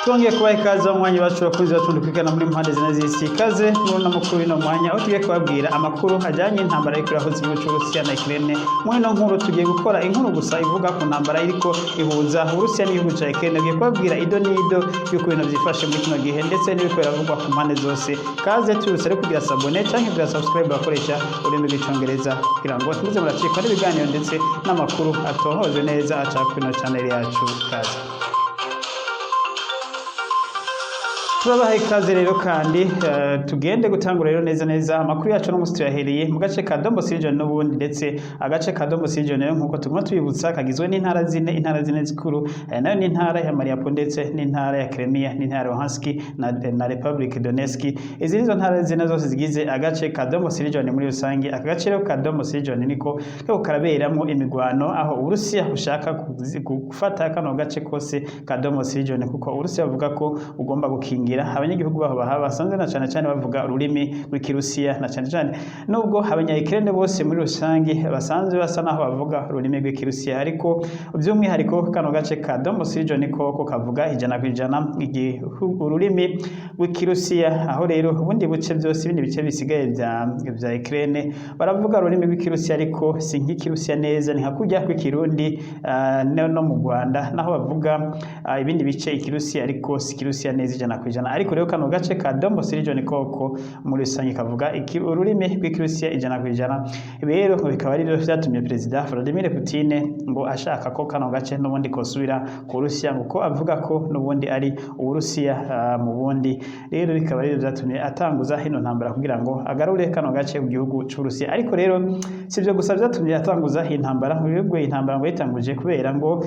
Twongeye kubaha ikaze mu mwanya wacu bakunzi batundukana muri mpande zine z'isi. Ikaze muri no mukuru no mwanya aho tugiye kubabwira amakuru ajyanye n'intambara y'iko irahuza igihugu cy'Uburusiya na Ukraine. Muri no nkuru tugiye gukora inkuru gusa ivuga ku ntambara iriko ihuza Uburusiya n'igihugu cya Ukraine. Tugiye kubabwira ido n'ido y'uko ibintu byifashe muri kino gihe ndetse n'ibiko biravugwa ku mpande zose. Kaze turusere kugira sabone cyangwa kugira subscribe bakoresha ururimi rw'icyongereza kugira ngo tuze muracikwa n'ibiganiro ndetse n'amakuru atohoje neza aca kuri channel yacu. Kaze turabaha ikaze rero kandi tugende gutangura rero neza amakuru yacu no musi yahereye mu gace ka Donbas region n'ubundi ndetse agace ka Donbas region rero nkuko tuguma tubibutsa kagizwe n'intara zine zikuru nayo n'intara ya Mariupol ndetse n'intara ya Crimea n'intara ya Luhansk na Republic Donetsk. Izi nizo ntara zine zose zigize agace ka Donbas region muri rusange. Aka gace rero ka Donbas region niko karaberamo imigwano aho Uburusiya bushaka gufata kano gace kose ka Donbas region kuko Uburusiya buvuga ko ugomba gukinga abanyagihugu baho basanzwe na cyane bavuga ururimi rw'ikirusiya na cyane nubwo abanya-Ukraine bose muri rusange basanzwe basa naho bavuga ururimi rw'ikirusiya, ariko by'umwihariko kano gace ka Donbas region ko kavuga 100% ururimi rw'ikirusiya, aho rero ubundi buce byose ibindi bice bisigaye bya Ukraine baravuga ururimi rw'ikirusiya ariko si nk'ikirusiya neza, ni hakujya kw'ikirundi no mu Rwanda naho bavuga ibindi bice ikirusiya ariko si kirusiya neza 100%. Ariko rero kano gace ka Donbas region koko muri rusange kavuga ururimi rw'ikirusiya 100%. Rero bikaba ari byo byatumye Perezida Vladimir Putin ngo ashaka ko kano gace n'ubundi kosubira ku Rusiya ngo avuga ko n'ubundi ari Uburusiya mu bundi. Rero bikaba ari byo byatumye atanguza hino ntambara kugira ngo agarure kano gace mu gihugu cy'Uburusiya. Ariko rero sivyo gusa byatumye atanguza iyi ntambara, ubwo intambara ngo yitanguje kubera ngo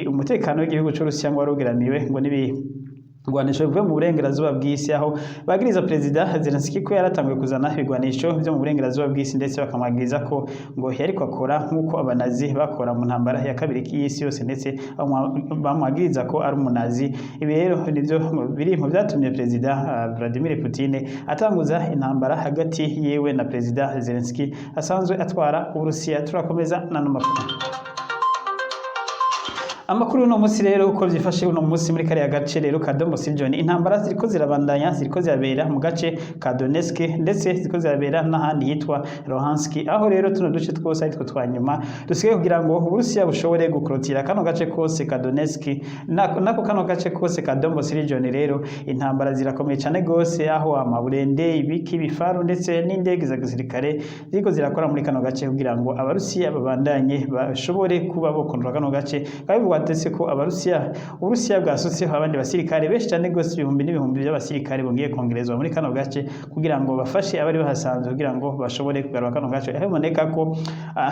umutekano w'igihugu cy'Urusiya ngo warugeramiwe ngo ibigwanisho bivuye mu burengerazuba bw'isi, aho bagiriza Perezida Zelensky ko yaratanguye kuzana ibigwanisho byo mu burengerazuba bw'isi ndetse bakamwagiriza ko ngo yariko akora nk'uko abanazi bakora mu ntambara ya kabiri y'isi yose ndetse bamwagiriza ko ari umunazi. Ibi rero nivyo biri mu byatumye Perezida Vladimir Putin atanguza intambara hagati yewe na Perezida Zelensky asanzwe atwara Uburusiya. Turakomeza nano makuru. Amakuru no musi rero uko byifashe uno musi muri kare ya gace rero ka Donbas region, intambara ziriko zirabandanya ziriko zirabera mu gace ka Donetsk ndetse ziriko zirabera n'ahandi hitwa Luhansk, aho rero tuno duce twose ari two twanyuma dusigaye kugira ngo Uburusiya bushobore gukrotira kano gace kose ka Donetsk nako kano gace kose ka Donbas region. Rero intambara zirakomeye cyane gose aho amaburende ibiki bifaru ndetse n'indege za gisirikare ziriko zirakora muri kano gace kugira ngo Abarusiya babandanye bashobore kuba bokontrola kano gace. Ndetse ko Uburusiya bwasutseho abandi basirikare benshi cyane gose ibihumbi n'ibihumbi by'abasirikare bongiye kongerezwa muri kano gace kugira ngo bafashe abari bahasanzwe kugira ngo bashobore kugarura kano gace. Aho boneka ko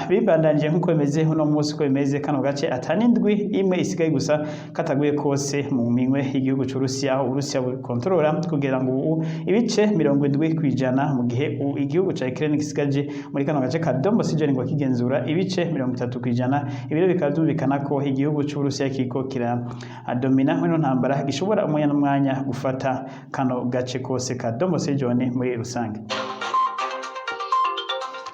bibandanije nkuko bimeze uno munsi ko bimeze kano gace atanindwi imwe isigaye gusa kataguye kose mu minwe y'igihugu cy'Uburusiya, aho Uburusiya bukontrola kugira ngo ibice 70% mu gihe igihugu cya Ukraine gisigaje muri kano gace ka Donbas region ngo kigenzura ibice 30%. Ibiro bikaba byumvikana ko igihugu Uburusiya kiko kiradomina muri ntambara gishobora umwanya gufata kano gace kose ka Donbas region muri rusange.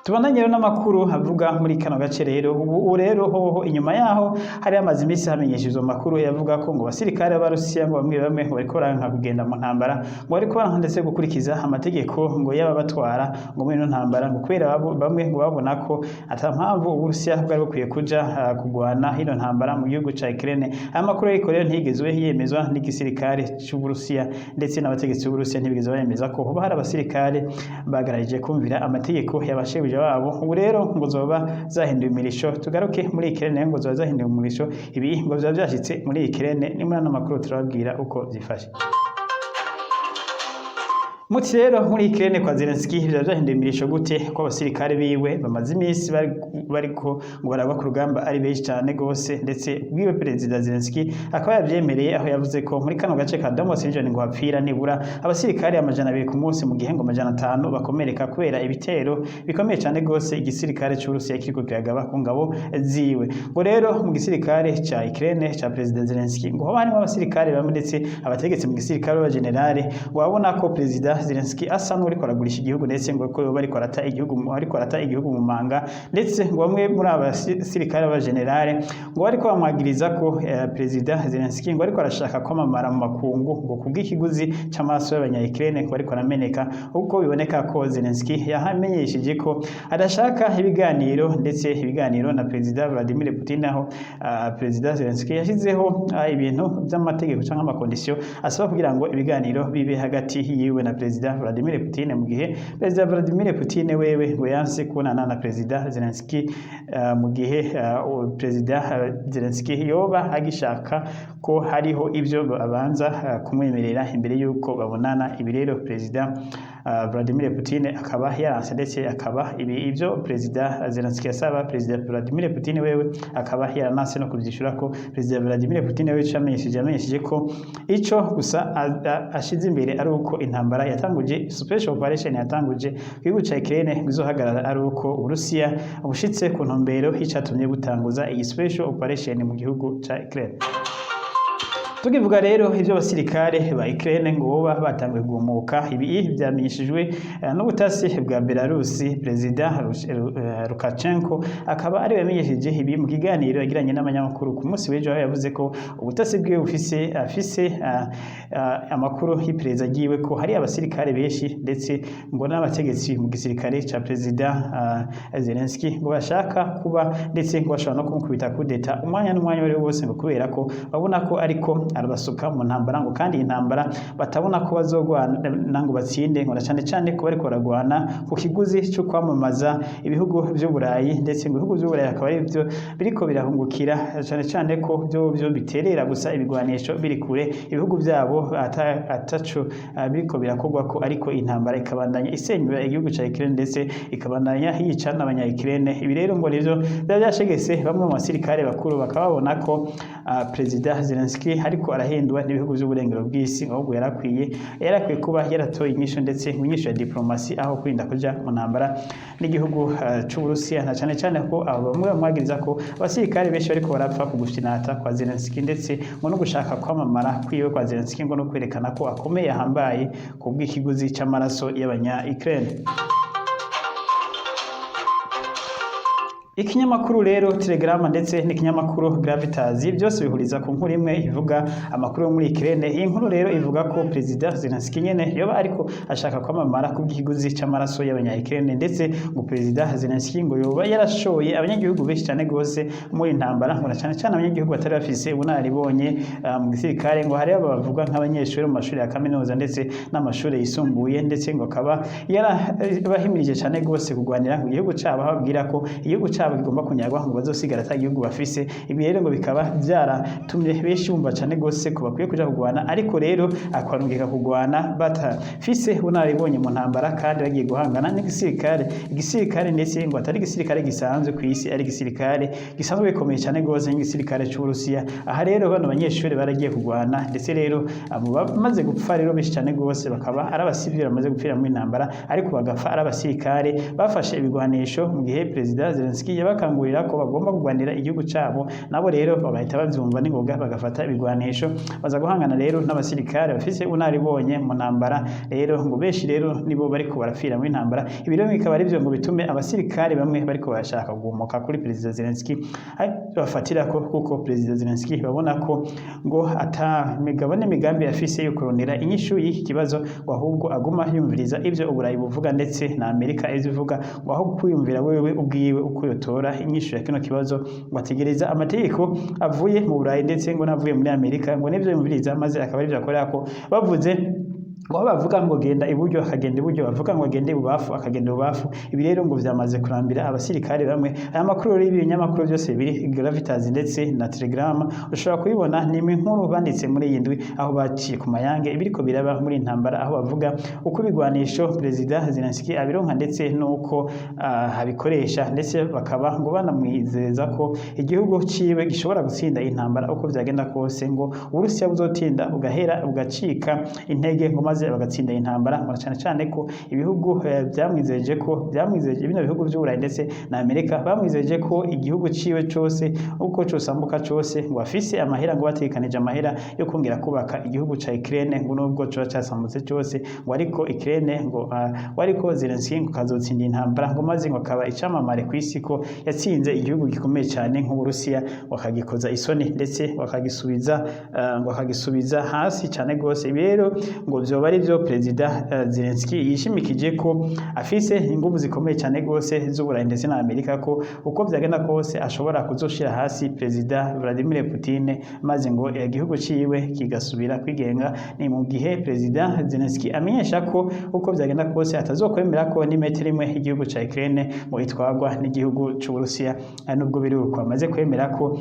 Tubandanye rero n'amakuru avuga muri kano gace rero ubu rero hoho inyuma yaho hari amazi imisi hamenyeshejwe amakuru yavuga ko ngo basirikare b'Abarusiya ngo bamwe bariko baranka kugenda mu ntambara ngo bariko baranka ndetse gukurikiza amategeko ngo yaba batwara ngo muri no ntambara ngo kubera bamwe ngo babona ko atampamvu Uburusiya bwari bukwiye kuja kugwana hino ntambara mu gihugu ca Ukraine. Amakuru ariko rero ntigezwe yemezwa n'igisirikare cy'Uburusiya ndetse n'abategetsi b'Uburusiya ntibigeze bemeza ko hoba hari abasirikare bagaragaje kumvira amategeko yabasheje wabo. Ubu rero ngo zoba zahinduye imirisho. Tugaruke muri Ukraine ngo zoba zahinduye umurisho, ibi ngo zoba byashitse muri Ukraine. Ni muri ano makuru turababwira uko byifashe. Muti rero muri Ukraine kwa Zelensky byahinduye imirisho gute ko abasirikare biwe bamaze imisi bariko ngo baraba ku rugamba ari benshi cyane gose, ndetse bwiwe Perezida Zelensky akaba yabyemereye aho yavuze ko muri kano gace ka Donbas region ngo hapfira nibura abasirikare 200 ku munsi mu gihe ngo 500 bakomereka kubera ibitero bikomeye cyane gose igisirikare cy'Uburusiya kiriko kiragaba ku ngabo ziwe. Ngo rero mu gisirikare ca Ukraine ca Perezida Zelensky ngo harimo abasirikare bamwe ndetse abategetsi mu gisirikare ba generale ngo babona ko Perezida Perezida Zelensky asa n'uriko aragurisha igihugu ndetse ngo ko yoba ariko arata igihugu mu manga, ndetse ngo bamwe muri abasirikare b'abagenerale ngo bariko bamwagiriza ko Perezida Zelensky ngo ariko arashaka kwamamara mu makungu ngo kubw'ikiguzi c'amaraso y'abanya-Ukraine ngo ariko arameneka, uko biboneka ko Zelensky yahamenyesheje ko adashaka ibiganiro, ndetse ibiganiro na Perezida Vladimir Putin, aho Perezida Zelensky yashizeho ibintu by'amategeko cyangwa amakondisiyo asaba kugira ngo ibiganiro bibe hagati yiwe na Perezida Vladimir Putin, mu gihe Perezida Vladimir Putin wewe ngo yanse kubonana na Perezida Zelensky mu gihe Perezida Zelensky yoba agishaka ko hariho ibyo abanza kumwemerera imbere y'uko babonana. Ibi rero Perezida Vladimir Putin akaba yaranse, ndetse akaba ibyo Perezida Zelensky yasaba Perezida Vladimir Putin wewe akaba yaranase no kubyishura ko Perezida Vladimir Putin wewe yamenyesheje ko ico gusa ashize imbere ari uko intambara yatanguje special operation yatanguje igihugu ca Ukraine bizohagarara, ari uko Uburusiya bushitse ku ntumbero hicatumye gutanguza iyi special operation mu gihugu ca Ukraine. Tukivuga rero ivyo basirikare ba Ukraine ngo boba batanguye guhumuka, ibi byamenyeshejwe n'ubutasi bwa Belarusi. Perezida Lukashenko akaba ari yamenyesheje ibi mu kiganiro yagiranye n'abanyamakuru ku munsi w'ejo, aho yavuze ko ubutasi bwe afise amakuru y'iperereza giwe ko hari abasirikare benshi, ndetse ngo n'abategetsi mu gisirikare ca Perezida Zelensky ngo bashaka kuba, ndetse ngo bashobora no kumukubita kudeta umwanya n'umwanya wari wose, ngo kubera ko babona ko ariko arabasuka mu ntambara, ngo kandi intambara batabona ko bazogwana ngo batsinde, ngo cyane cyane ko bariko baragwana ku kiguzi cyo kwamamaza ibihugu by'Uburayi, ndetse ngo ibihugu by'Uburayi akaba ari byo biriko birahungukira, cyane cyane ko byo biterera gusa ibigwanisho biri kure ibihugu byabo ataco biriko birakogwa ko, ariko intambara ikabandanya isenyura igihugu ca Ukraine, ndetse ikabandanya yica n'abanya-Ukraine. Ibi rero ngo nivyo byashegese bamwe mu basirikare bakuru, bakaba babona ko Perezida Zelensky ariko arahindwa n'ibihugu by'uburengero bw'isi, ahubwo yarakwiye kuba yaratoye inyisho, ndetse inyisho ya diplomasi, aho kwirinda kuja mu ntambara n'igihugu c'Uburusiya, na cyane cyane ko abo bamwe bamwagiriza ko abasirikare benshi bariko barapfa ku gushinata kwa Zelensky, ndetse ngo no gushaka kwamamara kwiwe kwa Zelensky ngo no kwerekana ko akomeye ahambaye ku bw'ikiguzi c'amaraso y'abanya-Ukraine. Ikinyamakuru rero Telegram ndetse n'ikinyamakuru Gravitas byose bihuriza ku nkuru imwe ivuga amakuru yo muri Ukraine. Iyi nkuru rero ivuga ko Perezida Zelensky nyene yoba ariko ashaka kwamamara ku bw'ikiguzi c'amaraso y'abanya-Ukraine, ndetse ngo Perezida Zelensky ngo yoba yarashoye abanyagihugu benshi cyane gose muri intambara, ngo cyane cyane abanyagihugu batari bafise ubunaribonye mu gisirikare, ngo hari abavuga nk'abanyeshuri mu mashuri ya kaminuza ndetse n'amashuri yisumbuye, ndetse ngo akaba yarabahimirije cyane gose kugwanira mu gihugu cabo, babwira ko igihugu bigomba kunyagwa ngo bazosigara ata gihugu bafise. Ibi rero ngo bikaba byaratumye benshi bumva cyane gose ko bakwiye kuja kugwana, ariko rero akwarungika kugwana batafise bunaribonye mu ntambara, kandi bagiye guhangana igisirikare ndetse ngo atari igisirikare gisanzwe ku isi, ari igisirikare gisanzwe bikomeye cyane gose nk'igisirikare c'Uburusiya. Aha rero bano banyeshuri baragiye kugwana, ndetse rero bamaze gupfa rero benshi cyane gose bakaba ari abasivili bamaze gupfira mu intambara, ariko bagapfa ari abasirikare bafashe ibigwanisho, mu gihe Perezida Zelensky yabakangurira ko bagomba kugwanira igihugu cabo, nabo rero bagahita bavyumva n'ingoga bagafata ibigwanisho baza guhangana rero n'abasirikare bafise unaribonye mu ntambara. Rero ngo benshi rero nibo bariko barafira mu intambara. Ibi rero bikaba ari byo ngo bitume abasirikare bamwe bariko bashaka gumoka kuri Perezida Zelensky, bafatira ko kuko Perezida Zelensky babona ko ngo imigambi yafise yo kurondera inyishu y'iki kibazo, ngo ahubwo aguma yumviriza ivyo Uburayi buvuga ndetse na Amerika izivuga, ngo aho kwiyumvira wewe ubwiwe uko yotora inyishu ya kino kibazo, ngo ategereza amategeko avuye mu Burayi ndetse ngo navuye muri Amerika, ngo nivyo yumviriza maze akaba ari byo akorera ko bavuze ngo bavuga ngo genda iburyo akagenda iburyo, bavuga ngo gende ibubafu akagenda ibubafu. Ibi rero ngo vyamaze kurambira abasirikare bamwe. Aya makuru rero y'ibinyamakuru byose biri Gravitas ndetse na Telegram ushobora kubibona, ni inkuru banditse muri iyi ndwi, aho baciye ku mayange ibiriko biraba muri intambara, aho bavuga uko bigwanisho Perezida Zelensky abironka ndetse nuko abikoresha, ndetse bakaba ngo banamwizeza ko igihugu ciwe gishobora gutsinda intambara uko vyagenda kose, ngo Uburusiya buzotinda ugahera ugacika intege, ngo maze bagatsinda intambara ngo cyane cyane ko ibihugu byamwizeje bino bihugu by'Uburayi ndetse na Amerika bamwizeje ko igihugu ciwe cose uko cosambuka cose ngo afise amahera ngo batekanije amahera yo kongera kubaka igihugu ca Ukraine ngo nubwo coba casambutse cose ngo ariko Ukraine ngo wariko Zelensky ngo kazotsinda intambara ngo maze ngo akaba icamamare kw'isi ko yatsinze igihugu gikomeye cyane nk'Uburusiya wakagikoza isoni ndetse wakagisubiza hasi cyane gose. Rero ngo vyoba ari vyo Perezida Zelensky yishimikije ko afise ingufu zikomeye cyane gose z'Uburayi ndetse na Amerika ko uko vyagenda kose ashobora kuzoshira hasi Perezida Vladimir Putin maze ngo igihugu ciwe kigasubira kwigenga. Ni mu gihe Perezida Zelensky amenyesha ko uko vyagenda kose atazokwemera ko n'imetero imwe igihugu ca Ukraine ngo itwagwa n'igihugu c'Uburusiya, nubwo biri uko amaze kwemera ko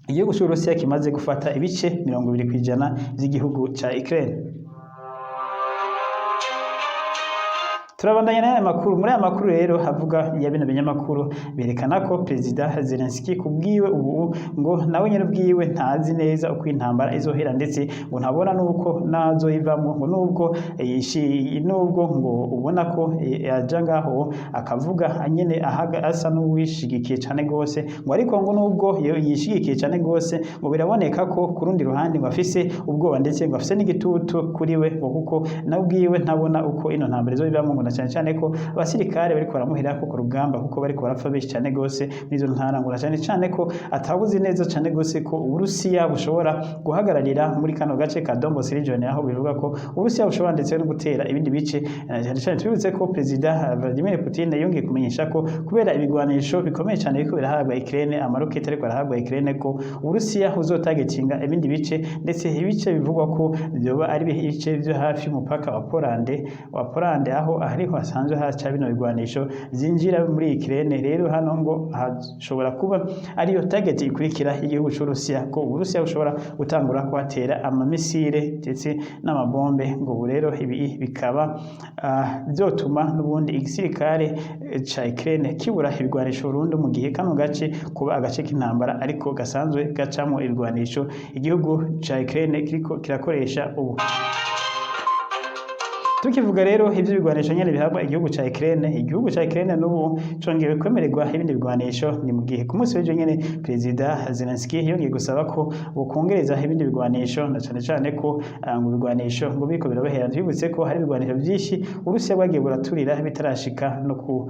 igihugu c'Uburusiya kimaze gufata ibice 20% by'igihugu ca Ukraine. Turabandanya n'aya makuru. Muri aya makuru rero havuga ya bino binyamakuru berekana ko Perezida Zelensky kubwiwe ubu ngo nawe nyene ubwiwe ntazi neza uko intambara izohera ndetse ngo ntabona nuko nazoyivamo ngo nubwo ngo ubona ko yaja ngaho akavuga nyene asa n'uwishigikiye cyane gose ngo ariko ngo nubwo yishigikiye cyane gose ngo biraboneka ko kurundi ruhande ngo afise ubwoba ndetse ngo afise n'igitutu kuri we ngo kuko nawe ubwiwe ntabona uko ino ntambara izoyivamo ngo cyane ko abasirikare bariko baramuhira ko ku rugamba kuko bariko barapfa benshi cyane gose n'izo ntara ngo cyane ko atabuzi neza cyane gose ko Uburusiya bushobora guhagararira muri kano gace ka Donbas region aho bivuga ko Uburusiya bushobora ndetse no gutera ibindi bice cyane twibutse ko Perezida Vladimir Putin yongeye kumenyesha ko kubera ibigwanisho bikomeye cyane biko birahabwa Ukraine amarokete ariko arahabwa Ukraine ko Uburusiya uzotagetinga ibindi bice ndetse ibice bivugwa ko byoba ari ibice byo hafi y'umupaka wa Poland aho ariho hasanzwe haca bino bigwanisho zinjira muri Ukraine. Rero hano ngo hashobora kuba ariyo target ikurikira igihugu c'Uburusiya ko Uburusiya bushobora gutangura kuhatera amamisire ndetse n'amabombe ngo rero ibi bikaba byotuma n'ubundi igisirikare ca Ukraine kibura ibigwanisho burundu mu gihe kano gace kuba agace k'intambara ariko gasanzwe gacamo ibigwanisho igihugu ca Ukraine kiriko kirakoresha ubu. Tukivuga rero ivyo bigwanisho nyene bihabwa igihugu ca Ukraine n'ubu congeye kwemererwa ibindi bigwanisho ni mu gihe ku munsi w'ejo nyene Perezida Zelensky yongeye gusaba ko bokongereza ibindi bigwanisho na cyane ko ngo bigwanisho ngo biriko birabahera. Twibutse ko hari bigwanisho byinshi Urusiya bwagiye buraturira bitarashika no ku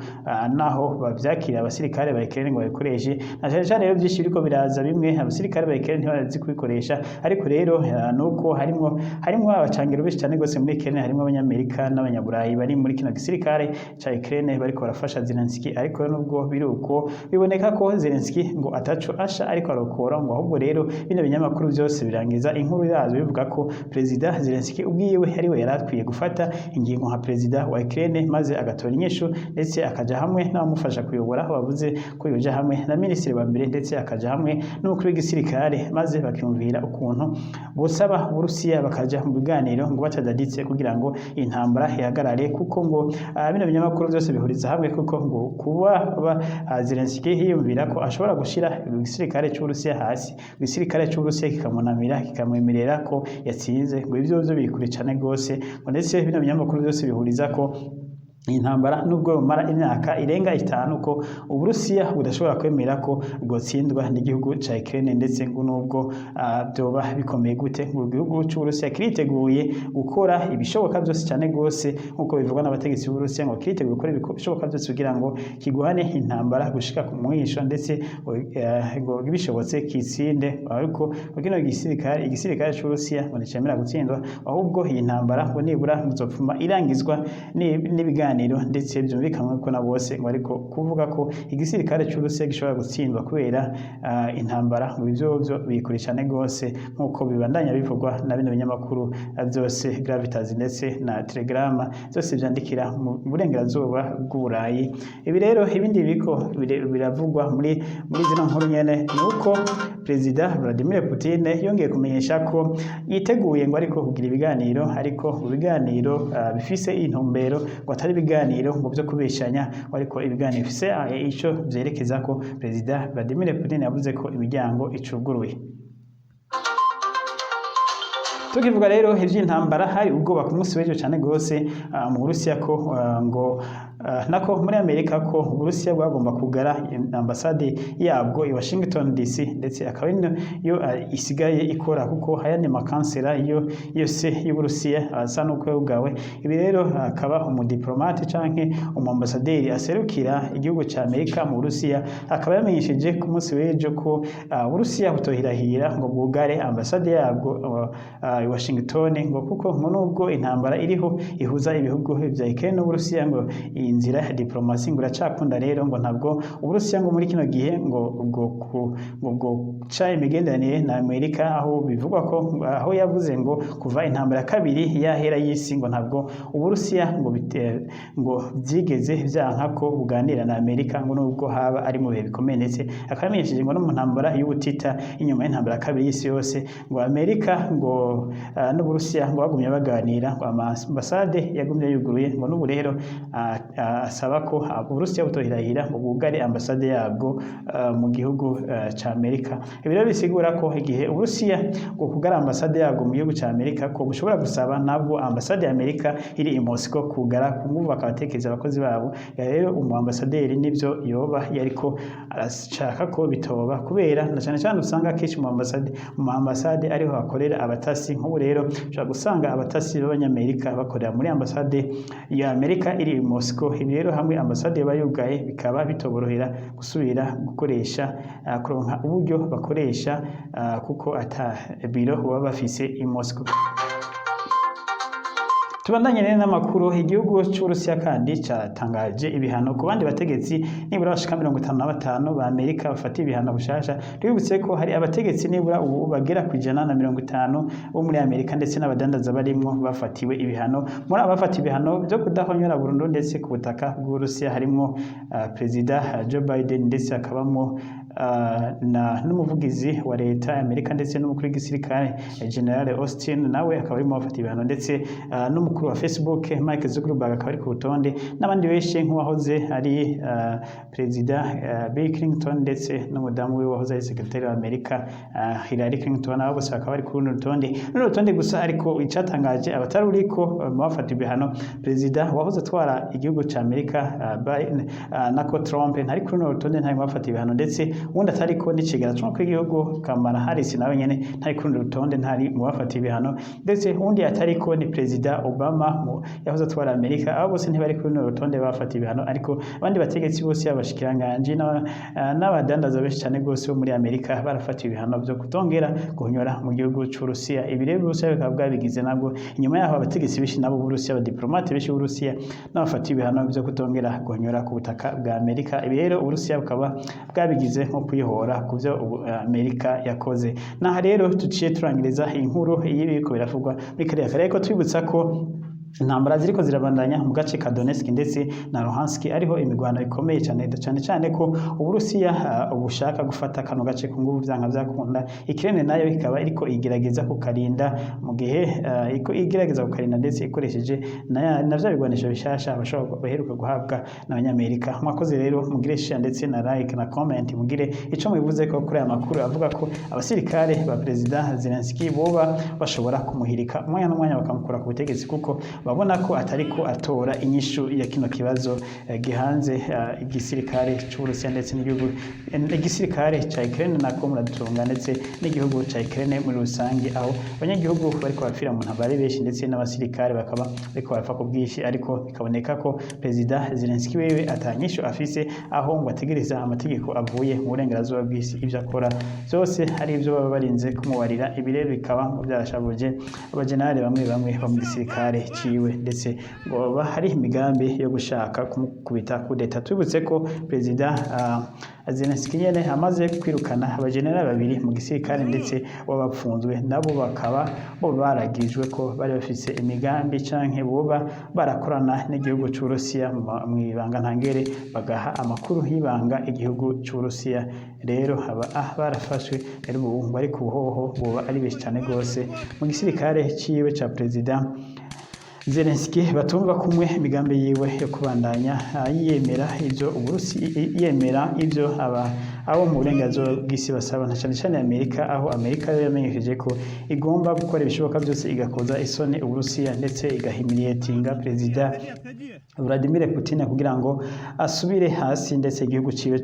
naho bavyakira abasirikare ba Ukraine ngo babikoreshe na cyane rero byinshi biriko biraza bimwe abasirikare ba Ukraine ntibazi kubikoresha ariko rero nuko harimo abacangiro benshi cyane gose muri Ukraine harimo abanyamerika n'abanyaburayi bari muri kino gisirikare ca Ukraine bariko barafasha Zelensky ariko nubwo biruko biboneka ko Zelensky ngo ataco asha ariko arokora ngo ahubwo rero bino binyamakuru byose birangiza inkuru yazo bivuga ko Perezida Zelensky ubwiwe ariwe yaratwiye gufata ingingo nka Perezida wa Ukraine maze agatora inyishu ndetse akaja hamwe n'abamufasha kuyobora bavuze ko yoja hamwe na minisitiri wa mbere ndetse akaja hamwe n'umukuru w'igisirikare maze bakiyumvira ukuntu busaba Uburusiya bakaja mu biganiro ngo batadaditse kugira ngo intambara ihagarare kuko ngo bino binyamakuru byose bihuriza hamwe kuko ngo kuba Zelensky yiyumvira ko ashobora gushira igisirikare c'Uburusiya hasi igisirikare c'Uburusiya kikamunamira kikamwemerera ko yatsinze ngo ivyo bikuri cyane gose ngo ndetse bino binyamakuru byose bihuriza ko intambara nubwo mara imyaka irenga 5 ko Uburusiya budashobora kwemera ko bwotsindwa n'igihugu ca Ukraine ndetse ngo nubwo byoba bikomeye gute ngo igihugu c'Uburusiya kiriteguye gukora ibishoboka byose cyane gose nkuko bivugwa n'abategetsi b'Uburusiya ngo kiriteguye gukora ibishoboka byose kugira ngo kiguhane intambara gushika ku mwisho ndetse ngo bishobotse kitsinde ariko kino igisirikare c'Uburusiya ngo nicemera gutsindwa ahubwo iyi ntambara ngo nibura muzopfuma irangizwa n'ibiganiro ndetse byumvikanwe ko na bose ngo ariko kuvuga ko igisirikare c'Uburusiya gishobora gutsindwa kubera intambara ngo ivyo bikurikirane gose nkuko bibandanya bivugwa na bino binyamakuru byose Gravitas ndetse na Telegram byose byandikira mu burengerazuba bw'Uburayi. Ibi rero ibindi biko biravugwa muri zino nkuru nyene nuko Perezida Vladimir Putin yongeye kumenyesha ko yiteguye ngo ariko kugira ibiganiro ariko ibiganiro bifise intumbero ngo atari ibiganiro ngo byo kubeshanya ariko ibiganiro bifise ico vyerekeza ko Perezida Vladimir Putin yavuze ko imiryango icuguruye. tukivuga rero ivy'intambara hari ubwoba ku munsi w'ejo cyane gose mu Burusiya ko ngo nako muri Amerika ko Uburusiya bwagomba kugara ambasade yabwo i Washington DC ndetse akaba yo isigaye ikora kuko hayane makansera yo yose y'Uburusiya asa nuko yugawe. Ibi rero akaba umudiplomate canke umambasaderi aserukira igihugu ca Amerika mu Burusiya akaba yamenyesheje ku munsi w'ejo ko Uburusiya butohirahira ngo bwugare ambasade yabwo i Washington ngo kuko nubwo intambara iriho ihuza ibihugu vya Ukraine n'Uburusiya ngo inzira ya diplomasi ngo iracakunda rero ngo ntabwo Uburusiya ngo muri kino gihe ngo ca imigenderanire na Amerika aho bivugwa ko aho yavuze ngo kuva intambara ya kabiri yahera y'isi ngo ntabwo Uburusiya ngo byigeze vyanka ko buganira na Amerika ngo nubwo haba ari mu bihe bikomeye ndetse akamenyesheje ngo no mu ntambara y'ubutita inyuma y'intambara ya kabiri y'isi yose ngo Amerika ngo n'Uburusiya ngo bagumye baganira ngo ambasade yagumye yuguruye ngo n'ubu rero asaba ko Uburusiya butohirahira ngo bugare ambasade yabwo mu gihugu ca Amerika. Ibi rero bisigura ko igihe Uburusiya ngo kugara ambasade yabwo mu gihugu ca Amerika ko bushobora gusaba nabwo ambasade ya Amerika iri i Moscow kugara kumva akabatekereza abakozi babo. Rero umu ambasaderi nivyo yoba yariko arashaka ko bitoba kubera na cyane cyane usanga kenshi mu ambasade ariho hakorera abatasi. Nk'ubu rero ushobora gusanga abatasi b'abanyamerika bakorera muri ambasade ya Amerika iri i Moscow. Ibi rero hamwe ambasade bayugaye bikaba bitoborohera gusubira gukoresha kuronka uburyo bakoresha kuko ata biro baba bafise i Moscow. Tubandanye nene n'amakuru. Igihugu c'Uburusiya kandi cyatangaje ibihano ku bandi bategetsi nibura bashika 55 ba Amerika bafata ibihano bushasha. Twibutse ko hari abategetsi nibura ubu bagera ku 150 bo muri Amerika ndetse n'abadandaza barimwo bafatiwe ibihano. Muri abafata ibihano byo kudahonyora burundu ndetse ku butaka bw'Uburusiya harimo Perezida Joe Biden ndetse akabamo n'umuvugizi wa leta Amerika ndetse n'umukuru w'igisirikare General Austin nawe akaba arimo bafata ibihano ndetse n'umukuru wa Facebook Mark Zuckerberg akaba ari ku rutonde n'abandi benshi nk'uwahoze ari Perezida Bill Clinton ndetse n'umudamu we wahoze ari Secretary wa Amerika Hillary Clinton abo bose bakaba ari ku rutonde gusa. Ariko icatangaje abatari uriko bafata ibihano Perezida wahoze atwara igihugu ca Amerika nako Trump ntari kuri rutonde ntari bafata ibihano ndetse ubundi atariko n'ikigera cyo kw'igihugu Kamala Harris nawe nyene ntari kuri rutonde ntari mu bafata ibihano ndetse ubundi atariko ni Perezida Obama yahoze atwara Amerika. Abo bose ntibari kuri rutonde bafata ibihano ariko abandi bategetsi bose abashikiranganje n'abadandaza benshi cyane gose bo muri Amerika barafata ibihano byo kutongera guhonyora mu gihugu c'Uburusiya. Ibi rero Uburusiya bikaba bwabigize nabwo inyuma yaho abategetsi benshi nabo Uburusiya abadiplomate benshi b'Uburusiya n'abafata ibihano byo kutongera guhonyora ku butaka bwa Amerika. Ibi rero Uburusiya bukaba bwabigize nko kwihora ku byo Amerika yakoze. Naha rero tuciye turangiriza inkuru y'ibiko biravugwa muri kariya karere ko twibutsa ko intambara ziriko zirabandanya mu gace ka Donetsk ndetse na Luhansk ariho imigwano ikomeye cyane ko Uburusiya ubushaka gufata kano gace ku nguvu vyanka vyakunda. Ukraine nayo ikaba iriko igerageza kukarinda mu gihe igerageza kukarinda ndetse ikoresheje navyo bigwanisho bishasha bashobora baheruka guhabwa n'abanyamerika. Mwakoze rero mugire share ndetse na like na comment mugire ico mubivuze ko kuri aya makuru avuga ko abasirikare ba Perezida Zelensky boba bashobora kumuhirika umwanya n'umwanya bakamukura ku butegetsi kuko babona ko atariko atora inyishu ya kino kibazo gihanze igisirikare c'Uburusiya ndetse n'igihugu igisirikare ca Ukraine nako muradutunga ndetse n'igihugu ca Ukraine muri rusange aho abanyagihugu bariko barapfira mu ntambara benshi ndetse n'abasirikare bakaba bariko barapfa ku bwinshi. Ariko bikaboneka ko Perezida Zelensky wewe atanyishu afise aho ngo ategereza amategeko avuye mu burengerazuba bw'isi ivyo akora byose hari ivyo baba barinze kumubarira. Ibi rero bikaba ngo byarashabuje abajenerali bamwe bo mu gisirikare ndetse ngo hari imigambi yo gushaka kumukubita kudeta. Twibutse ko Perezida Zelensky nyene amaze kwirukana abajenerali babiri mu gisirikare ndetse wabapfunzwe nabo bakaba bo baragirijwe ko bari bafise imigambi canke boba barakorana n'igihugu c'Uburusiya mu ibanga ntangere bagaha amakuru y'ibanga igihugu c'Uburusiya. Rero barafashwe rero ubu bari ku buhoho boba ari benshi cyane gose mu gisirikare ciwe ca Perezida Zelensky batumva kumwe imigambi yiwe yo kubandanya yemera ivyo Uburusi yemera ivyo abo mu burengerazuba bw'isi basaba na cyane cyane Amerika, aho Amerika yamenyesheje ko igomba gukora ibishoboka byose igakoza isoni Uburusiya ndetse igahimiriyetinga Perezida Vladimir Putin kugira ngo asubire hasi ndetse igihugu ciwe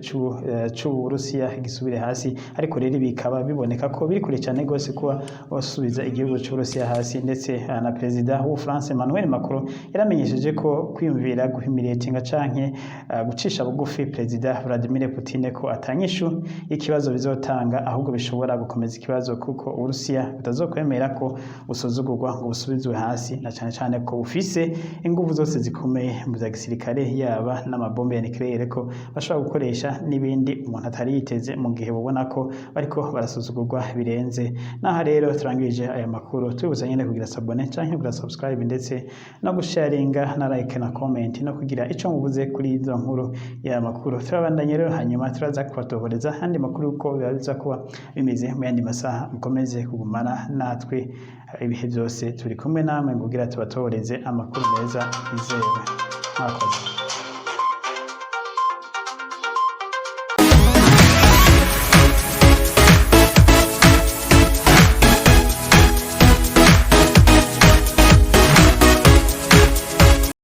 c'Uburusiya gisubire hasi. Ariko rero bikaba biboneka ko biri kure cyane gose kuba basubiza igihugu c'Uburusiya hasi, ndetse na Perezida w'Ubufaransa Emmanuel Macron yaramenyesheje ko kwiyumvira guhimiriyetinga canke gucisha bugufi Perezida Vladimir Putin ko atanyishu ikibazo bizotanga, ahubwo bishobora gukomeza ikibazo kuko Uburusiya butazokwemera ko busuzugurwa ngo busubizwe hasi, na cyane cyane ko bufise inguvu zose zikomeye mu bya gisirikare yaba n'amabombe ya nucleaire ko bashobora gukoresha n'ibindi umuntu atari yiteze mu gihe babona ko bariko barasuzugurwa birenze. Naha rero turangije aya makuru tubibutsa nyine kugira sabone canke kugira subscribe ndetse no gusharinga na like na comment no kugira ico muvuze kuri izo nkuru ya makuru. Turabandanye rero hanyuma turaza kubatohoreza andi makuru uko biza kuba bimeze mu yandi masaha. Mukomeze kugumana natwe ibihe byose turi kumwe namwe kugira tubatohoreze amakuru meza yizewe. Mwakoze.